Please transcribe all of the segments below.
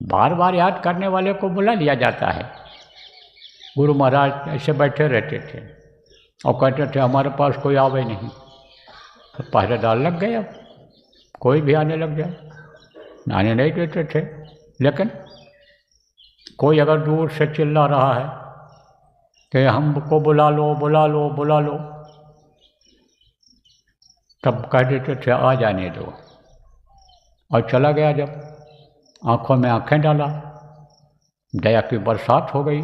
बार बार याद करने वाले को बुला लिया जाता है। गुरु महाराज ऐसे बैठे रहते थे और कहते थे हमारे पास कोई आवे नहीं, तो पहरेदार लग गए, अब कोई भी आने लग जाए। आने नहीं देते थे, लेकिन कोई अगर दूर से चिल्ला रहा है कि हमको बुला लो बुला लो बुला लो, तब कह देते थे आ जाने दो, और चला गया। जब आंखों में आंखें डाला, दया की बरसात हो गई,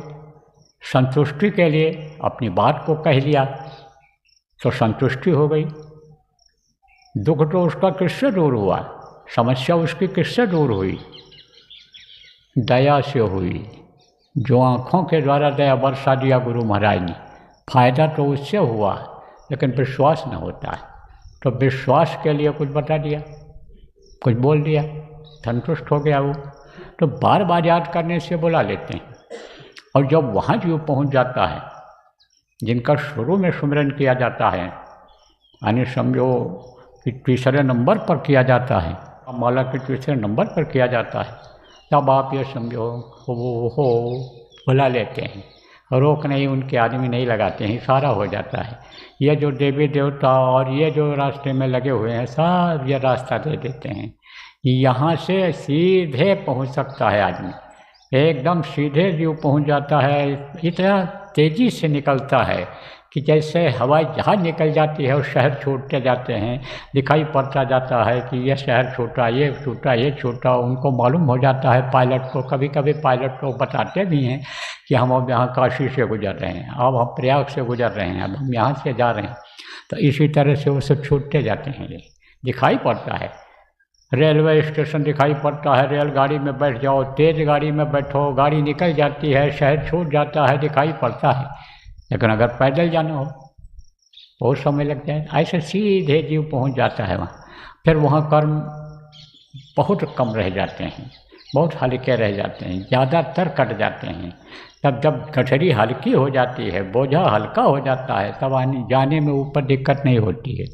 संतुष्टि के लिए अपनी बात को कह लिया तो संतुष्टि हो गई। दुख तो उसका किससे दूर हुआ, समस्या उसकी किससे दूर हुई? दया से हुई। जो आँखों के द्वारा दया बरसा दिया गुरु महाराज ने, फायदा तो उससे हुआ, लेकिन विश्वास न होता है, तो विश्वास के लिए कुछ बता दिया, कुछ बोल दिया, संतुष्ट हो गया वो। तो बार बार याद करने से बुला लेते हैं। और जब वहाँ जो पहुँच जाता है, जिनका शुरू में सुमिरन किया जाता है, यानी समझो कि तीसरे नंबर पर किया जाता है, माला के तीसरे नंबर पर किया जाता है, तब आप ये समझो वो हो बुला लेते हैं। रोक नहीं, उनके आदमी नहीं लगाते हैं, सारा हो जाता है। ये जो देवी देवता और ये जो रास्ते में लगे हुए हैं, सब ये रास्ता दे देते हैं। यहाँ से सीधे पहुँच सकता है आदमी, एकदम सीधे जो पहुँच जाता है, इतना तेज़ी से निकलता है कि जैसे हवाई जहाज़ निकल जाती है और शहर छोड़ते जाते हैं, दिखाई पड़ता जाता है कि यह शहर छोटा, ये छोटा, ये छोटा। उनको मालूम हो जाता है पायलट को, कभी कभी पायलट को बताते भी हैं कि हम अब यहाँ काशी से गुजर रहे हैं, अब हम प्रयाग से गुजर रहे हैं, अब हम यहाँ से जा रहे हैं। तो इसी तरह से वो सब छूटते जाते हैं, ये दिखाई पड़ता है। रेलवे स्टेशन दिखाई पड़ता है, रेलगाड़ी में बैठ जाओ, तेज़ गाड़ी में बैठो, गाड़ी निकल जाती है, शहर छूट जाता है, दिखाई पड़ता है। लेकिन अगर पैदल जाना हो बहुत समय लग जाए। ऐसे सीधे जीव पहुंच जाता है वहाँ। फिर वहाँ कर्म बहुत कम रह जाते हैं, बहुत हल्के रह जाते हैं, ज़्यादातर कट जाते हैं। तब जब गठरी हल्की हो जाती है, बोझा हल्का हो जाता है, तब आने जाने में ऊपर दिक्कत नहीं होती है।